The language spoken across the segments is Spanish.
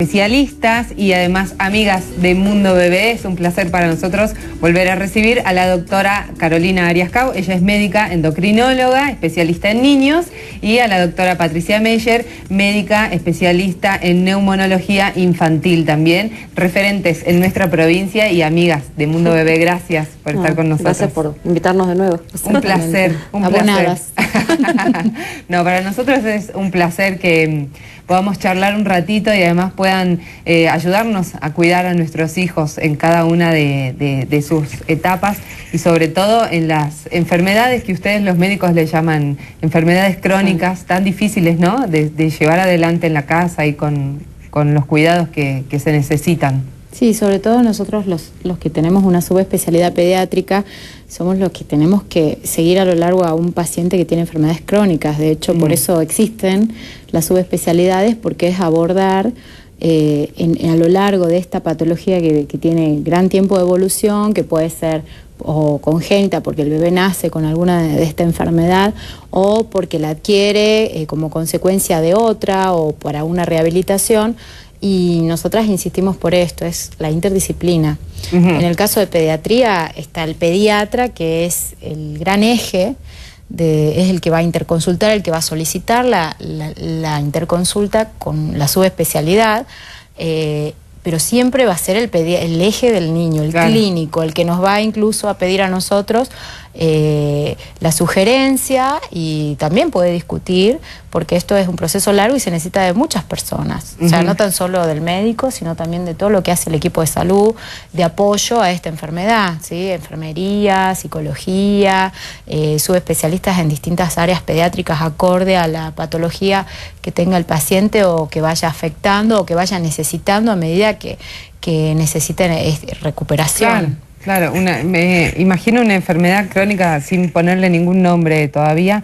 Especialistas y además amigas de Mundo Bebé. Es un placer para nosotros volver a recibir a la doctora Carolina Ariascau. Ella es médica endocrinóloga, especialista en niños, y a la doctora Patricia Meyer, médica especialista en neumonología infantil también, referentes en nuestra provincia y amigas de Mundo Bebé. Gracias por estar con nosotros. Gracias por invitarnos de nuevo. Un placer, un Abonadas. placer. No, para nosotros es un placer que podamos charlar un ratito y además puedan ayudarnos a cuidar a nuestros hijos en cada una de sus etapas y sobre todo en las enfermedades que ustedes los médicos le llaman enfermedades crónicas, tan difíciles, ¿no?, de llevar adelante en la casa y con los cuidados que se necesitan. Sí, sobre todo nosotros los que tenemos una subespecialidad pediátrica somos los que tenemos que seguir a lo largo a un paciente que tiene enfermedades crónicas. De hecho, por eso existen las subespecialidades, porque es abordar a lo largo de esta patología que tiene gran tiempo de evolución, que puede ser o congénita porque el bebé nace con alguna de esta enfermedad, o porque la adquiere como consecuencia de otra o para una rehabilitación. Y nosotras insistimos por esto, es la interdisciplina. En el caso de pediatría está el pediatra, que es el gran eje, es el que va a interconsultar, el que va a solicitar la interconsulta con la subespecialidad, pero siempre va a ser el eje del niño, el clínico, el que nos va incluso a pedir a nosotros la sugerencia, y también puede discutir, porque esto es un proceso largo y se necesita de muchas personas, o sea, no tan solo del médico, sino también de todo lo que hace el equipo de salud de apoyo a esta enfermedad, ¿sí? Enfermería, psicología, subespecialistas en distintas áreas pediátricas acorde a la patología que tenga el paciente o que vaya afectando o que vaya necesitando a medida que necesiten recuperación. Claro, me imagino una enfermedad crónica sin ponerle ningún nombre todavía.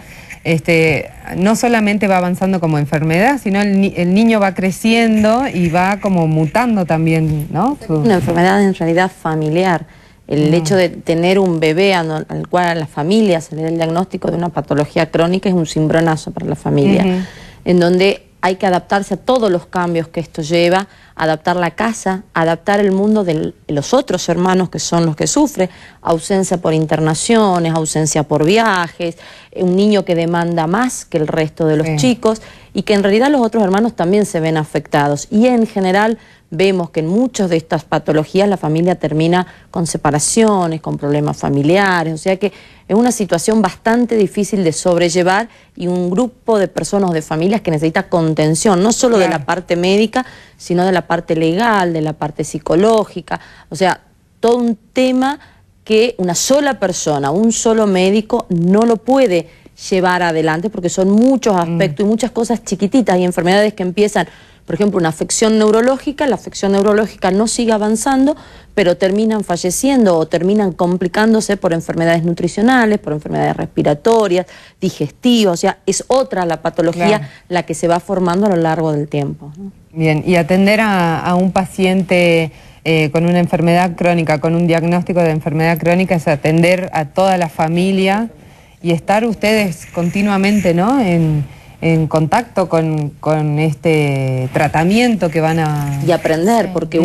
No solamente va avanzando como enfermedad, sino el niño va creciendo y va como mutando también, ¿no? Una enfermedad en realidad familiar. El hecho de tener un bebé al cual a la familia se le da el diagnóstico de una patología crónica es un cimbronazo para la familia, en donde hay que adaptarse a todos los cambios que esto lleva, adaptar la casa, adaptar el mundo de los otros hermanos que son los que sufren, ausencia por internaciones, ausencia por viajes, un niño que demanda más que el resto de los chicos, y que en realidad los otros hermanos también se ven afectados. Y en general vemos que en muchas de estas patologías la familia termina con separaciones, con problemas familiares, o sea que es una situación bastante difícil de sobrellevar, y un grupo de personas o de familias que necesita contención, no solo de la parte médica, sino de la parte legal, de la parte psicológica, o sea, todo un tema que una sola persona, un solo médico no lo puede llevar adelante, porque son muchos aspectos y muchas cosas chiquititas, y enfermedades que empiezan, por ejemplo, una afección neurológica, la afección neurológica no sigue avanzando, pero terminan falleciendo o terminan complicándose por enfermedades nutricionales, por enfermedades respiratorias, digestivas, o sea, es otra la patología la que se va formando a lo largo del tiempo, ¿no? Bien, y atender a un paciente con una enfermedad crónica, con un diagnóstico de enfermedad crónica, es atender a toda la familia y estar ustedes continuamente, ¿no?, en contacto con este tratamiento que van a... Y aprender, porque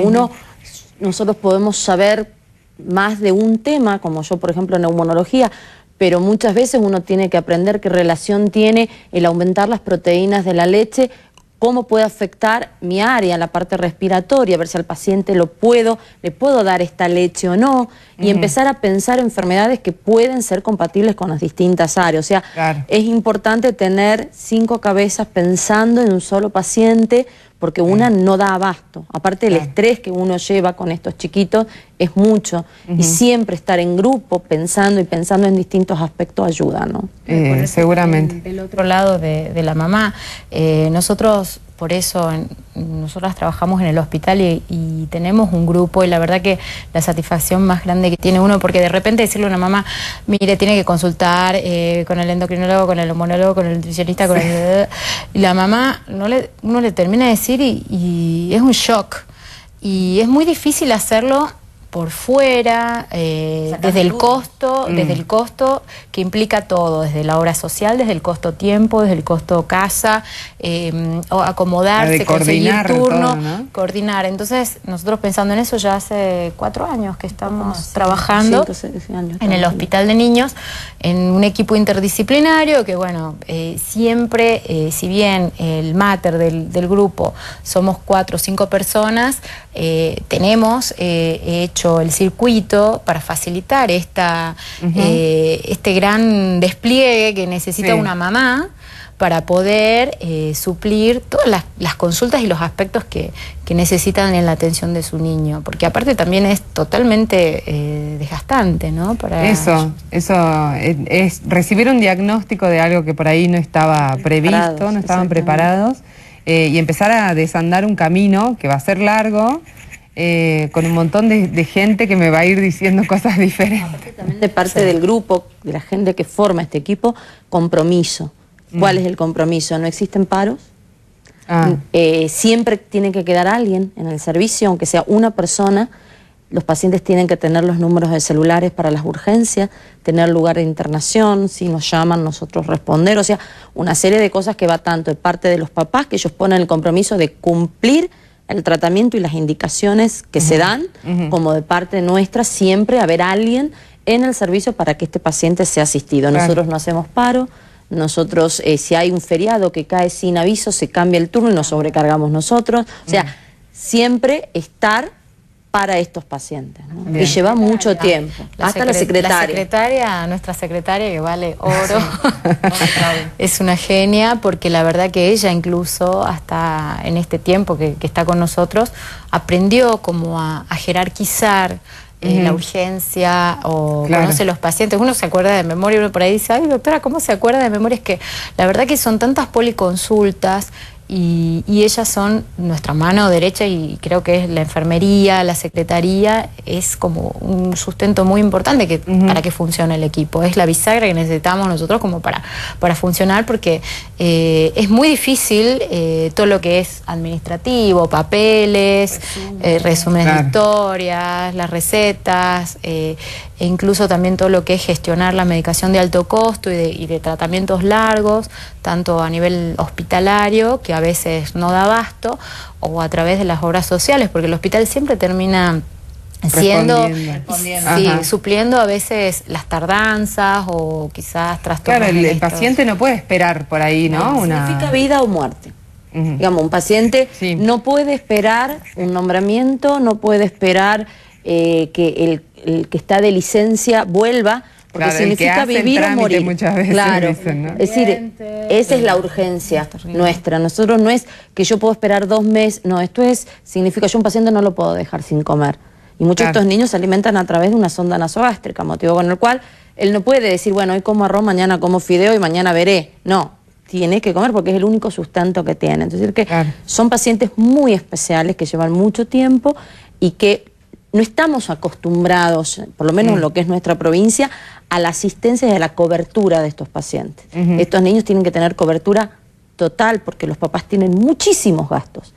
nosotros podemos saber más de un tema, como yo, por ejemplo, neumonología, pero muchas veces uno tiene que aprender qué relación tiene el aumentar las proteínas de la leche, cómo puede afectar mi área, la parte respiratoria, ver si al paciente le puedo dar esta leche o no, y empezar a pensar enfermedades que pueden ser compatibles con las distintas áreas. O sea, es importante tener 5 cabezas pensando en un solo paciente, porque una no da abasto. Aparte el estrés que uno lleva con estos chiquitos es mucho, y siempre estar en grupo pensando en distintos aspectos ayuda, ¿no? Seguramente. Del otro lado de la mamá, nosotros, por eso, nosotras trabajamos en el hospital y tenemos un grupo, y la verdad que la satisfacción más grande que tiene uno, porque de repente decirle a una mamá, mire, tiene que consultar con el endocrinólogo, con el neumonólogo, con el nutricionista, y la mamá uno le termina de decir y es un shock, y es muy difícil hacerlo por fuera, desde el costo, que implica todo, desde la obra social, desde el costo tiempo, desde el costo casa, o acomodarse, conseguir turno, todo, ¿no? Coordinar. Entonces, nosotros pensando en eso ya hace 4 años que estamos trabajando 5, 6 años, en el Hospital de Niños, en un equipo interdisciplinario que, bueno, siempre, si bien el máter del grupo somos 4 o 5 personas, tenemos hecho el circuito para facilitar este gran despliegue que necesita una mamá para poder suplir todas las consultas y los aspectos que necesitan en la atención de su niño, porque aparte también es totalmente desgastante, ¿no? Para eso es recibir un diagnóstico de algo que por ahí no estaba previsto, no estaban preparados, y empezar a desandar un camino que va a ser largo, con un montón de gente que me va a ir diciendo cosas diferentes. También de parte del grupo, de la gente que forma este equipo, compromiso. ¿Cuál es el compromiso? ¿No existen paros? Siempre tiene que quedar alguien en el servicio, aunque sea una persona. Los pacientes tienen que tener los números de celulares para las urgencias, tener lugar de internación, si nos llaman nosotros responder, o sea, una serie de cosas que va tanto de parte de los papás, que ellos ponen el compromiso de cumplir el tratamiento y las indicaciones que se dan, como de parte nuestra, siempre haber alguien en el servicio para que este paciente sea asistido. Nosotros no hacemos paro, nosotros si hay un feriado que cae sin aviso, se cambia el turno y nos sobrecargamos nosotros. O sea, siempre estar para estos pacientes, ¿no? Y lleva mucho tiempo. Hasta la secretaria. Nuestra secretaria, que vale oro, es una genia, porque la verdad que ella incluso hasta en este tiempo que está con nosotros, aprendió como a jerarquizar la urgencia, o conoce los pacientes. Uno se acuerda de memoria, uno por ahí dice, ay doctora, ¿cómo se acuerda de memoria? Es que la verdad que son tantas policonsultas, y ellas son nuestra mano derecha, y creo que es la enfermería, la secretaría, es como un sustento muy importante para que funcione el equipo. Es la bisagra que necesitamos nosotros como para funcionar, porque es muy difícil todo lo que es administrativo, papeles, resúmenes de historias, las recetas, e incluso también todo lo que es gestionar la medicación de alto costo y de tratamientos largos, tanto a nivel hospitalario, que a veces no da abasto, o a través de las obras sociales, porque el hospital siempre termina supliendo a veces las tardanzas o quizás trastornos. Claro, el paciente no puede esperar por ahí, ¿no? Significa vida o muerte. Digamos, un paciente no puede esperar un nombramiento, no puede esperar que el que está de licencia vuelva, porque significa vivir o morir. Muchas veces dicen, ¿no? Es decir, esa es la urgencia nuestra. Nosotros no es que yo puedo esperar 2 meses, no, significa yo un paciente no lo puedo dejar sin comer. Y muchos de estos niños se alimentan a través de una sonda nasogástrica, motivo con el cual él no puede decir, bueno, hoy como arroz, mañana como fideo y mañana veré. No, tiene que comer porque es el único sustento que tiene. Entonces, que son pacientes muy especiales que llevan mucho tiempo y que no estamos acostumbrados, por lo menos en lo que es nuestra provincia, a la asistencia y a la cobertura de estos pacientes. Estos niños tienen que tener cobertura total porque los papás tienen muchísimos gastos.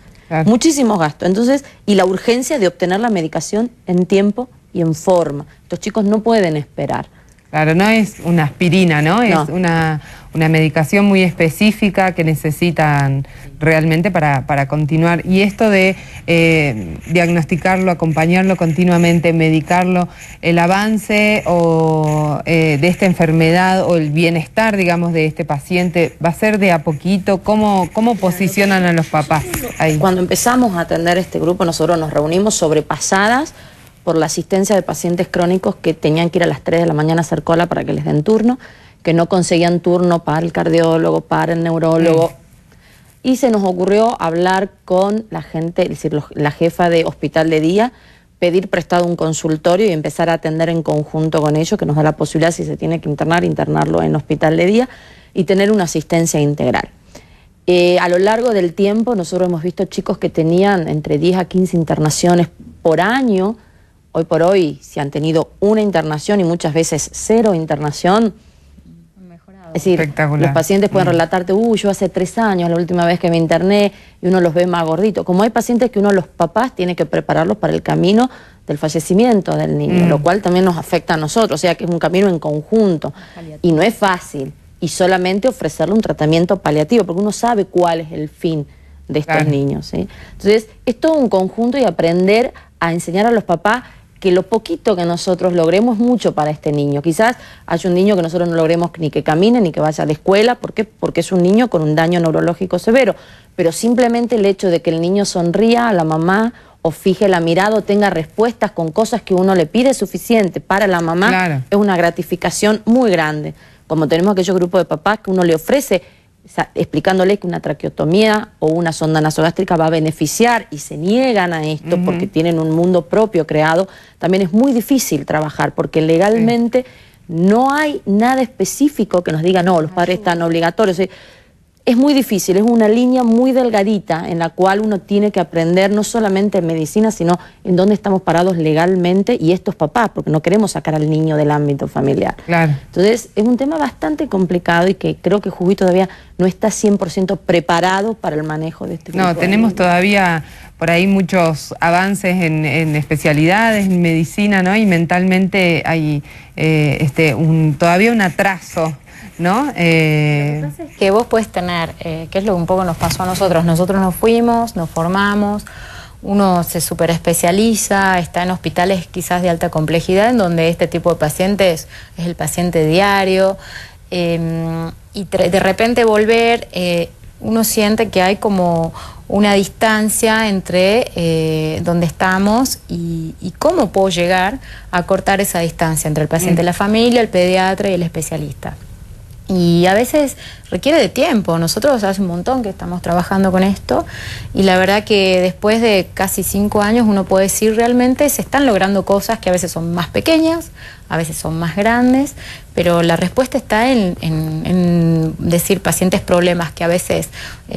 Muchísimos gastos. Entonces, y la urgencia de obtener la medicación en tiempo y en forma. Estos chicos no pueden esperar. Claro, no es una aspirina, ¿no? Es una medicación muy específica que necesitan realmente para continuar. Y esto de diagnosticarlo, acompañarlo continuamente, medicarlo, el avance de esta enfermedad o el bienestar, digamos, de este paciente, ¿va a ser de a poquito? ¿Cómo posicionan a los papás ahí? Cuando empezamos a atender este grupo, nosotros nos reunimos sobrepasadas por la asistencia de pacientes crónicos que tenían que ir a las 3 de la mañana a hacer cola para que les den turno, que no conseguían turno para el cardiólogo, para el neurólogo. Y se nos ocurrió hablar con la gente, es decir, la jefa de hospital de día, pedir prestado un consultorio y empezar a atender en conjunto con ellos, que nos da la posibilidad, si se tiene que internar, internarlo en hospital de día y tener una asistencia integral. A lo largo del tiempo nosotros hemos visto chicos que tenían entre 10 a 15 internaciones por año. Hoy por hoy, si han tenido una internación y muchas veces 0 internación, es decir, los pacientes pueden relatarte, yo hace 3 años, la última vez que me interné, y uno los ve más gorditos. Como hay pacientes que los papás tiene que prepararlos para el camino del fallecimiento del niño, lo cual también nos afecta a nosotros, o sea que es un camino en conjunto y no es fácil, y solamente ofrecerle un tratamiento paliativo, porque uno sabe cuál es el fin de estos niños, ¿sí? Entonces es todo un conjunto y aprender a enseñar a los papás que lo poquito que nosotros logremos mucho para este niño. Quizás haya un niño que nosotros no logremos ni que camine ni que vaya a la escuela, ¿por qué? Porque es un niño con un daño neurológico severo, pero simplemente el hecho de que el niño sonría a la mamá o fije la mirada o tenga respuestas con cosas que uno le pide es suficiente para la mamá, es una gratificación muy grande. Como tenemos aquellos grupos de papás que uno le ofrece, explicándole que una traqueotomía o una sonda nasogástrica va a beneficiar y se niegan a esto porque tienen un mundo propio creado, también es muy difícil trabajar porque legalmente no hay nada específico que nos diga, no, los padres están obligatorios. Es muy difícil, es una línea muy delgadita en la cual uno tiene que aprender no solamente en medicina, sino en dónde estamos parados legalmente y estos papás, porque no queremos sacar al niño del ámbito familiar. Entonces, es un tema bastante complicado y que creo que Jujuy todavía no está 100% preparado para el manejo de este tipo. No, tenemos todavía por ahí muchos avances en especialidades, en medicina, ¿no? Y mentalmente hay todavía un atraso, ¿no? Lo que pasa es que vos puedes tener, que es lo que un poco nos pasó a nosotros. Nosotros nos fuimos, nos formamos, uno se superespecializa, está en hospitales quizás de alta complejidad, en donde este tipo de pacientes es el paciente diario, y de repente volver, uno siente que hay como una distancia entre donde estamos y cómo puedo llegar a cortar esa distancia entre el paciente de la familia, el pediatra y el especialista. Y a veces requiere de tiempo. Nosotros hace un montón que estamos trabajando con esto y la verdad que después de casi 5 años uno puede decir realmente se están logrando cosas que a veces son más pequeñas, a veces son más grandes, pero la respuesta está en decir pacientes problemas que a veces,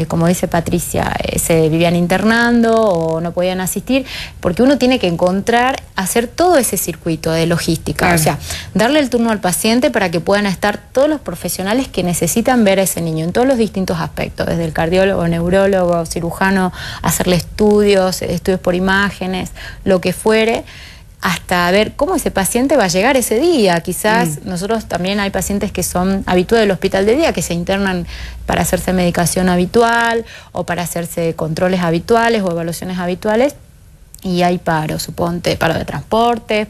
como dice Patricia, se vivían internando o no podían asistir, porque uno tiene que hacer todo ese circuito de logística, o sea, darle el turno al paciente para que puedan estar todos los profesionales que necesitan ver a ese niño en todos los distintos aspectos, desde el cardiólogo, neurólogo, cirujano, hacerle estudios por imágenes, lo que fuere, hasta ver cómo ese paciente va a llegar ese día. Quizás nosotros también hay pacientes que son habituales del hospital de día, que se internan para hacerse medicación habitual o para hacerse controles habituales o evaluaciones habituales. Y hay paro, suponte, paro de transportes,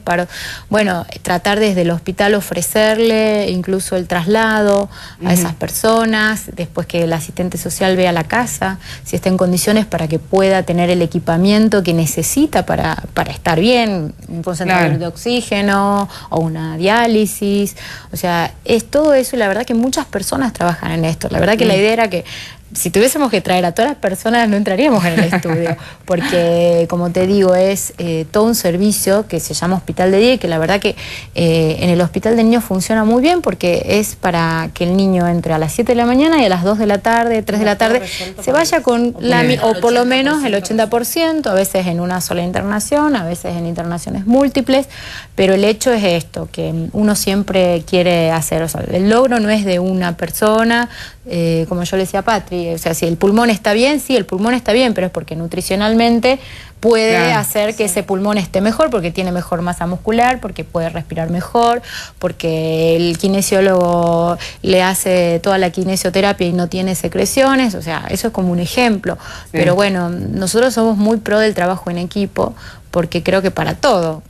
bueno, tratar desde el hospital ofrecerle incluso el traslado a esas personas, después que el asistente social vea la casa, si está en condiciones para que pueda tener el equipamiento que necesita para estar bien, un concentrador de oxígeno o una diálisis, o sea, es todo eso y la verdad que muchas personas trabajan en esto, la verdad que la idea era que si tuviésemos que traer a todas las personas no entraríamos en el estudio, porque como te digo es todo un servicio que se llama Hospital de Día y que la verdad que en el Hospital de Niños funciona muy bien porque es para que el niño entre a las 7 de la mañana y a las 2 de la tarde, 3 de la tarde, se vaya con o por lo menos el 80%, a veces en una sola internación, a veces en internaciones múltiples, pero el hecho es esto, que uno siempre quiere hacer, o sea, el logro no es de una persona, como yo le decía a Patri, o sea, si el pulmón está bien, sí, el pulmón está bien, pero es porque nutricionalmente puede hacer que ese pulmón esté mejor, porque tiene mejor masa muscular, porque puede respirar mejor, porque el kinesiólogo le hace toda la kinesioterapia y no tiene secreciones, o sea, eso es como un ejemplo. Pero bueno, nosotros somos muy pro del trabajo en equipo, porque creo que para todo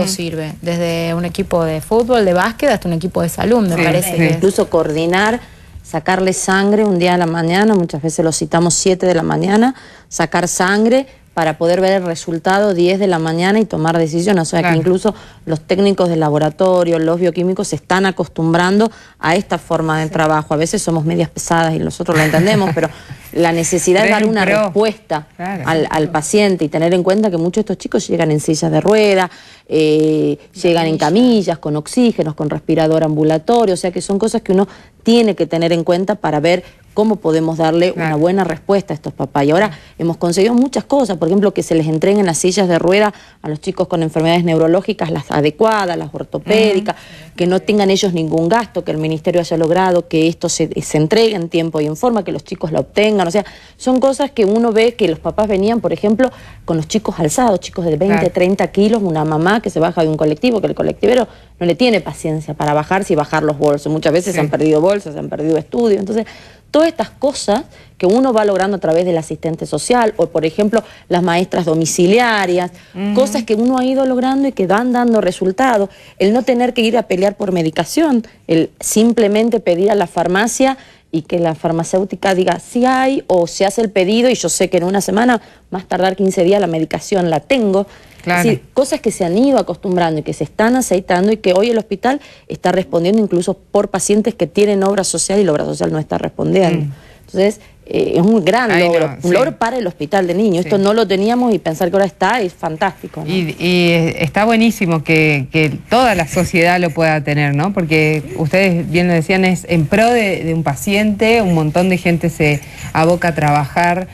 sirve, desde un equipo de fútbol, de básquet, hasta un equipo de salud, me parece. Que incluso coordinar, sacarle sangre un día a la mañana, muchas veces lo citamos 7 de la mañana, sacar sangre para poder ver el resultado 10 de la mañana y tomar decisiones. O sea que incluso los técnicos de laboratorio, los bioquímicos se están acostumbrando a esta forma de trabajo. A veces somos medias pesadas y nosotros lo entendemos, pero la necesidad de dar una respuesta al paciente y tener en cuenta que muchos de estos chicos llegan en sillas de ruedas, llegan en camillas, con oxígenos, con respirador ambulatorio, o sea que son cosas que uno tiene que tener en cuenta para ver cómo podemos darle una buena respuesta a estos papás. Y ahora hemos conseguido muchas cosas, por ejemplo, que se les entreguen las sillas de rueda a los chicos con enfermedades neurológicas, las adecuadas, las ortopédicas, que no tengan ellos ningún gasto, que el Ministerio haya logrado que esto se entregue en tiempo y en forma, que los chicos la obtengan. O sea, son cosas que uno ve que los papás venían, por ejemplo, con los chicos alzados, chicos de 20, 30 kilos, una mamá que se baja de un colectivo, que el colectivero no le tiene paciencia para bajarse y bajar los bolsos. Muchas veces se han perdido bolsos, se han perdido estudios. Entonces, todas estas cosas que uno va logrando a través del asistente social o, por ejemplo, las maestras domiciliarias, cosas que uno ha ido logrando y que van dando resultados. El no tener que ir a pelear por medicación, el simplemente pedir a la farmacia y que la farmacéutica diga si hay o se hace el pedido y yo sé que en una semana, más tardar 15 días, la medicación la tengo. Claro. Es decir, cosas que se han ido acostumbrando y que se están aceitando y que hoy el hospital está respondiendo incluso por pacientes que tienen obra social y la obra social no está respondiendo. Entonces, es un gran logro, un logro para el hospital de niños. Esto no lo teníamos y pensar que ahora está es fantástico, ¿no? Y está buenísimo que toda la sociedad lo pueda tener, ¿no? Porque ustedes bien lo decían, es en pro de un paciente, un montón de gente se aboca a trabajar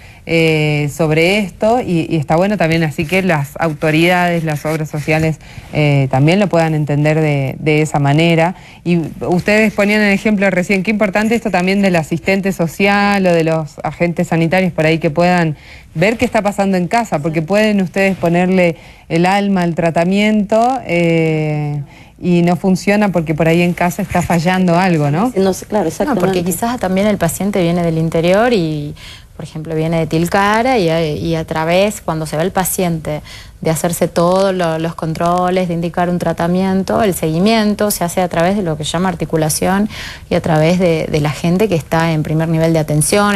sobre esto y está bueno también así que las autoridades, las obras sociales también lo puedan entender de esa manera. Y ustedes ponían el ejemplo recién, qué importante esto también del asistente social o de los agentes sanitarios por ahí que puedan ver qué está pasando en casa, porque pueden ustedes ponerle el alma al tratamiento y no funciona porque por ahí en casa está fallando algo, ¿no? No sé, claro, exactamente. No, porque quizás también el paciente viene del interior y, por ejemplo, viene de Tilcara y a través, cuando se va el paciente, de hacerse todos los controles, de indicar un tratamiento, el seguimiento se hace a través de lo que se llama articulación y a través de la gente que está en primer nivel de atención,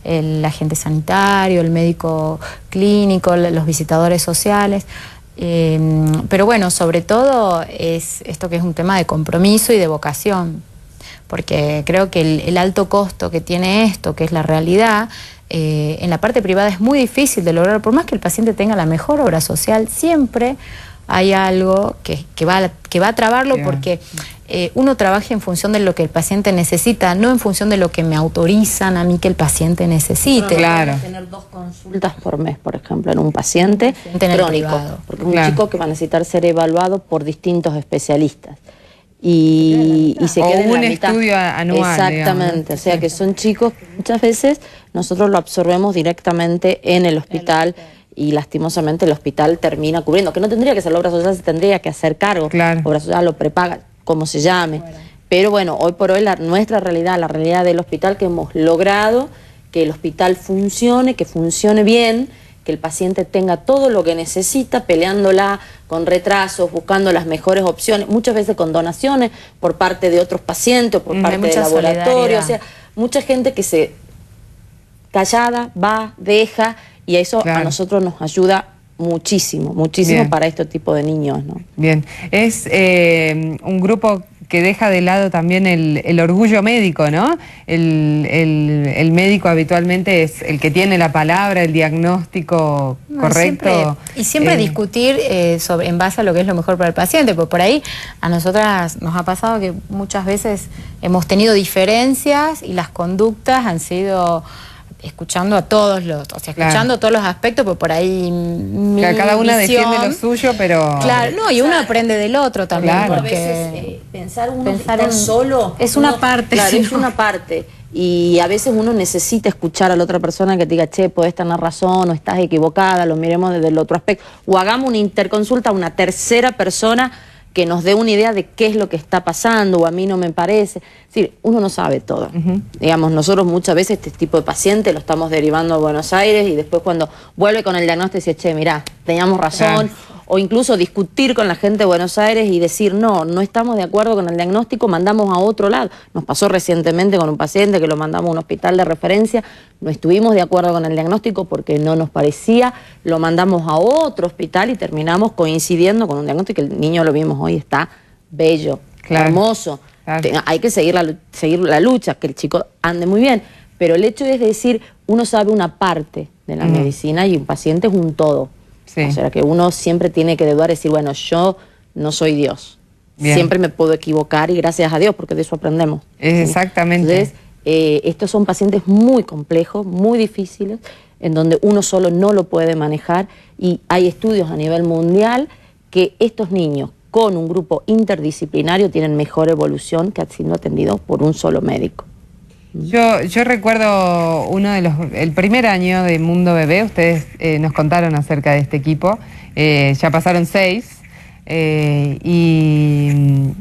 el agente sanitario, el médico clínico, los visitadores sociales. Pero bueno, sobre todo es esto que es un tema de compromiso y de vocación, porque creo que el alto costo que tiene esto, que es la realidad, en la parte privada es muy difícil de lograr. Por más que el paciente tenga la mejor obra social, siempre hay algo que va a trabarlo, porque uno trabaja en función de lo que el paciente necesita, no en función de lo que me autorizan a mí que el paciente necesite. Claro. Tener 2 consultas por mes, por ejemplo, en un paciente crónico, porque es un chico que va a necesitar ser evaluado por distintos especialistas. Y se queda en la mitad. Estudio anual. Exactamente, digamos. O sea que son chicos, muchas veces nosotros lo absorbemos directamente en el hospital y lastimosamente el hospital termina cubriendo, que no tendría que ser la obra social, se tendría que hacer cargo. Claro. Obra social lo prepaga, como se llame. Pero bueno, hoy por hoy nuestra realidad, la realidad del hospital, que hemos logrado que el hospital funcione, que funcione bien, que el paciente tenga todo lo que necesita, peleándola con retrasos, buscando las mejores opciones, muchas veces con donaciones por parte de otros pacientes o por parte del laboratorio. O sea, mucha gente que se callada va, deja, y eso a nosotros nos ayuda muchísimo, muchísimo para este tipo de niños, ¿no? Bien, es un grupo que deja de lado también el orgullo médico, ¿no? El médico habitualmente es el que tiene la palabra, el diagnóstico correcto. Siempre discutir en base a lo que es lo mejor para el paciente, porque por ahí a nosotras nos ha pasado que muchas veces hemos tenido diferencias y las conductas han sido escuchando a todos escuchando todos los aspectos, porque por ahí cada una defiende lo suyo, pero... Claro, no, y uno aprende del otro también. Claro. Porque a veces pensar solo... Es una parte. Claro, es una parte. Y a veces uno necesita escuchar a la otra persona que te diga, che, podés tener razón o estás equivocada, lo miremos desde el otro aspecto. O hagamos una interconsulta a una tercera persona que nos dé una idea de qué es lo que está pasando, o a mí no me parece. Es decir, uno no sabe todo. Digamos, nosotros muchas veces este tipo de paciente lo estamos derivando a Buenos Aires y después cuando vuelve con el diagnóstico dice, che, mirá, teníamos razón. O incluso discutir con la gente de Buenos Aires y decir, no estamos de acuerdo con el diagnóstico, mandamos a otro lado. Nos pasó recientemente con un paciente que lo mandamos a un hospital de referencia, no estuvimos de acuerdo con el diagnóstico porque no nos parecía, lo mandamos a otro hospital y terminamos coincidiendo con un diagnóstico que el niño, lo vimos hoy, está bello, hermoso. Hay que seguir la lucha, que el chico ande muy bien, pero el hecho es decir, uno sabe una parte de la medicina y un paciente es un todo. O sea, que uno siempre tiene que dudar y decir, bueno, yo no soy Dios. Siempre me puedo equivocar y gracias a Dios, porque de eso aprendemos. Exactamente. Entonces, Estos son pacientes muy complejos, muy difíciles, en donde uno solo no lo puede manejar, y hay estudios a nivel mundial que estos niños con un grupo interdisciplinario tienen mejor evolución que siendo atendidos por un solo médico. Yo recuerdo el primer año de Mundo Bebé, ustedes nos contaron acerca de este equipo, ya pasaron 6, y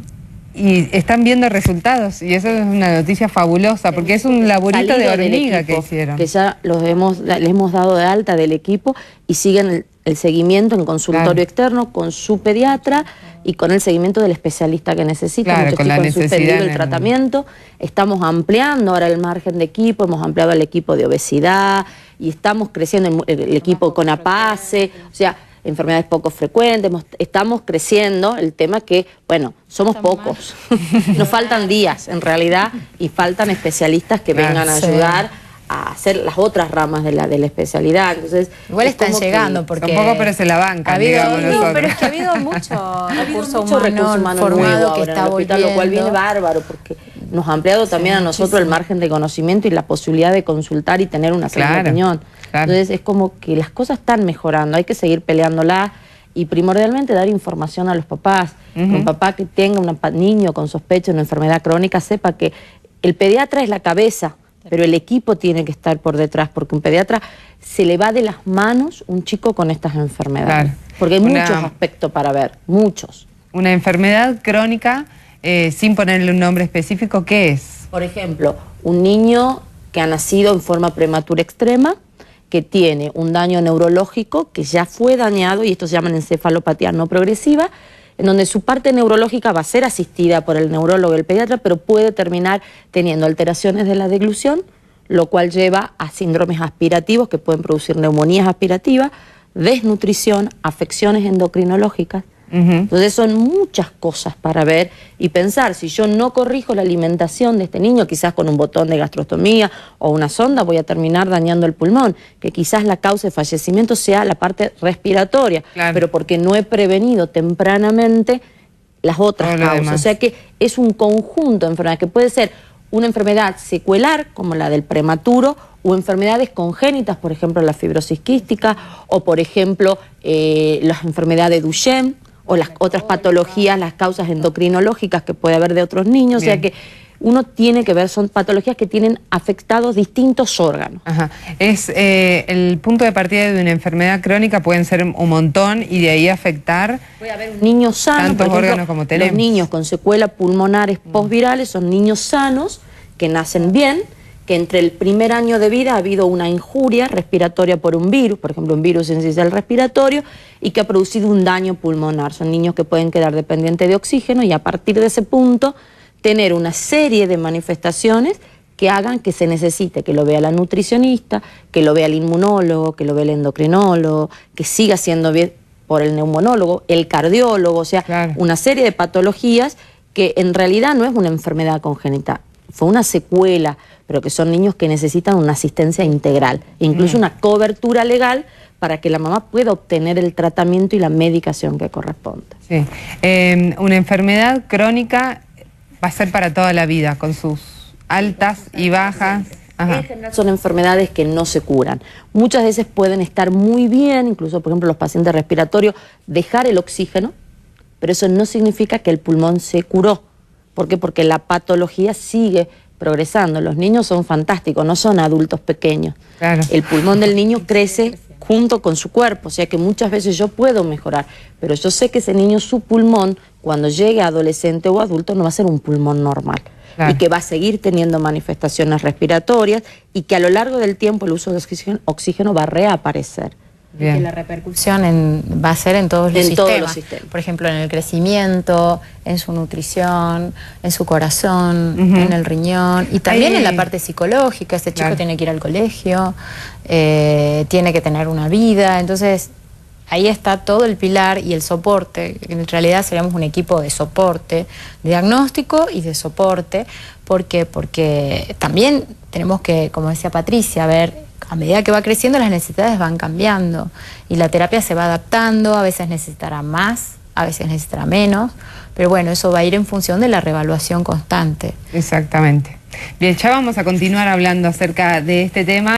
estestán viendo resultados, y eso es una noticia fabulosa, porque es un laburito de hormiga que hicieron. Que ya les hemos dado de alta del equipo y siguen el seguimiento en consultorio externo con su pediatra y con el seguimiento del especialista que necesita. Claro, con la necesidad el tratamiento. Estamos ampliando ahora el margen de equipo, hemos ampliado el equipo de obesidad y estamos creciendo el equipo con APACE, o sea, enfermedades poco frecuentes, estamos creciendo. El tema que, bueno, somos pocos, nos faltan días en realidad, y faltan especialistas que vengan a ayudar a hacer las otras ramas de la especialidad. Entonces, igual están llegando, porque son pocos, pero se la bancan, pero es que ha habido mucho recurso humano formado que está volviendo, lo cual viene bárbaro, porque nos ha ampliado también a nosotros el margen de conocimiento y la posibilidad de consultar y tener una segunda opinión. Entonces es como que las cosas están mejorando, hay que seguir peleándola, y primordialmente dar información a los papás. Un papá que tenga un niño con sospecha de una enfermedad crónica sepa que el pediatra es la cabeza, pero el equipo tiene que estar por detrás, porque un pediatra se le va de las manos un chico con estas enfermedades. Porque hay muchos aspectos para ver, muchos. Una enfermedad crónica, sin ponerle un nombre específico, ¿qué es? Por ejemplo, un niño que ha nacido en forma prematura extrema, que tiene un daño neurológico que ya fue dañado, y esto se llama encefalopatía no progresiva, en donde su parte neurológica va a ser asistida por el neurólogo y el pediatra, pero puede terminar teniendo alteraciones de la deglución, lo cual lleva a síndromes aspirativos que pueden producir neumonías aspirativas, desnutrición, afecciones endocrinológicas. Entonces son muchas cosas para ver y pensar. Si yo no corrijo la alimentación de este niño, quizás con un botón de gastrostomía o una sonda, voy a terminar dañando el pulmón, que quizás la causa de fallecimiento sea la parte respiratoria, pero porque no he prevenido tempranamente las otras causas. O sea que es un conjunto de enfermedades que puede ser una enfermedad secuelar, como la del prematuro, o enfermedades congénitas, por ejemplo la fibrosis quística, o por ejemplo las enfermedades de Duchenne, o las otras patologías, las causas endocrinológicas que puede haber de otros niños. O sea que uno tiene que ver, son patologías que tienen afectados distintos órganos. Es el punto de partida de una enfermedad crónica, pueden ser un montón, y de ahí afectar. Puede haber un niño sano, tantos órganos como tenemos. Los niños con secuelas pulmonares postvirales son niños sanos, que nacen bien, que entre el primer año de vida ha habido una injuria respiratoria por un virus, por ejemplo un virus sincicial respiratorio, y que ha producido un daño pulmonar. Son niños que pueden quedar dependientes de oxígeno, y a partir de ese punto tener una serie de manifestaciones que hagan que se necesite que lo vea la nutricionista, que lo vea el inmunólogo, que lo vea el endocrinólogo, que siga siendo bien por el neumonólogo, el cardiólogo, o sea, una serie de patologías que en realidad no es una enfermedad congénita, fue una secuela, pero que son niños que necesitan una asistencia integral, incluso una cobertura legal para que la mamá pueda obtener el tratamiento y la medicación que corresponde. Sí. Una enfermedad crónica va a ser para toda la vida, con sus altas y bajas. En general son enfermedades que no se curan. Muchas veces pueden estar muy bien, incluso por ejemplo los pacientes respiratorios, dejar el oxígeno, pero eso no significa que el pulmón se curó. ¿Por qué? Porque la patología sigue progresando. Los niños son fantásticos, no son adultos pequeños. El pulmón del niño crece junto con su cuerpo, o sea que muchas veces yo puedo mejorar, pero yo sé que ese niño, su pulmón, cuando llegue a adolescente o adulto, no va a ser un pulmón normal. Y que va a seguir teniendo manifestaciones respiratorias, y que a lo largo del tiempo el uso de oxígeno va a reaparecer. Que la repercusión va a ser en todos los sistemas. Por ejemplo, en el crecimiento, en su nutrición, en su corazón, en el riñón, y también en la parte psicológica. Ese chico tiene que ir al colegio, tiene que tener una vida. Entonces ahí está todo el pilar y el soporte. En realidad seríamos un equipo de soporte, de diagnóstico y de soporte. ¿Por qué? Porque también tenemos que, como decía Patricia, ver, a medida que va creciendo las necesidades van cambiando y la terapia se va adaptando. A veces necesitará más a veces necesitará menos, pero bueno, eso va a ir en función de la reevaluación constante. Exactamente. Bien, ya vamos a continuar hablando acerca de este tema.